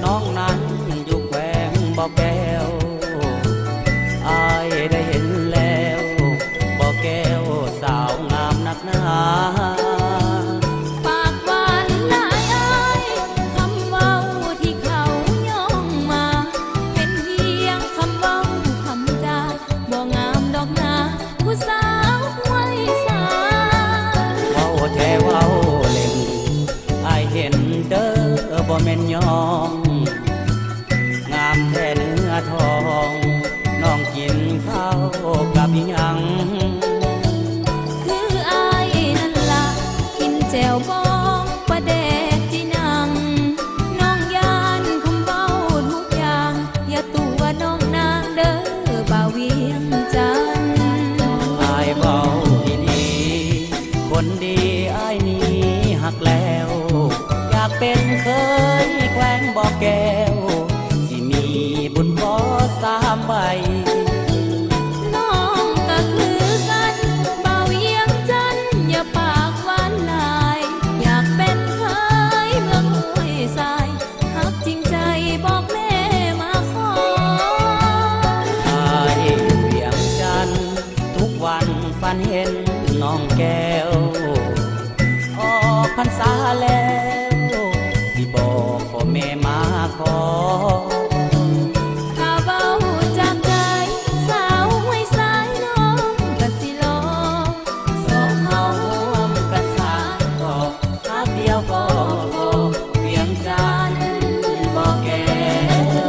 น้องนั้นอยู่แขวงบ่อแก้วอายได้เห็นแล้วบ่อแก้วสาวงามนักหนาปากหวานหลายอ้ายคำเว้าที่เขาย่องมาเป็นเพียงคำเว้าคำจาบ่งามดอกนาผู้สาวไว้สาเว้าแท้เว้าเล่นอายเห็นเด้อบ่แม่นยองงามแท้เนื้อทองน้องกินข้าวกับหยังคืออายนั่นล่ะกินแจ่วบองปลาแดกจีนังน้องยานคำเว้าทุกอย่างอย่าตัวน้องนางเด้อบ่าวเวียงจันทน์อายเว้าอีหลีคนดีอายนี้หักแล้วอยากเป็นเคยแขวงบ่อแก้วที่มีบุญขอ3 ใบน้องก็คือกันบ่าวเวียงจันทน์อย่าปากหวานหลายอยากเป็นเคยเมืองห้วยทรายหักจริงใจบอกแม่มาขออายอยู่เวียงจันทน์ทุกวันฝันเห็นน้องแก้วออกพรรษาแล้วสิบอกพ่อแม่มาขอถ้าเว้าจากใจสาวห้วยทรายน้องก็สิลองสองเฮาร่วมกันสร้างก่อฮักเดียวก็พอเวียงจันทน์บ่อแก้ว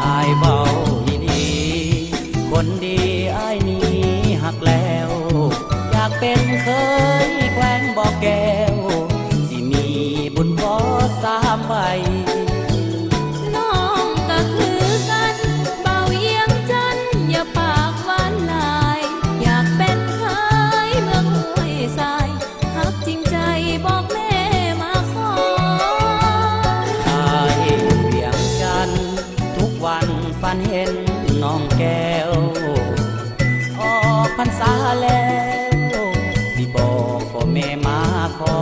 อายเบาอีหลีคนดีอายนี้หักแล้วอยากเป็นเคยแขวงบ่อแก้วที่มีบุญขอ3 ใบน้องก็คือกันบ่าวเวียงจันทน์อย่าปากหวานหลายอยากเป็นเคยเมืองห้วยทรายหักจริงใจบอกแม่มาขออายอยู่เวียงจันทน์ทุกวันฝันเห็นน้องแก้วออกพรรษาแล้วสิบอกพ่อแม่มาขอ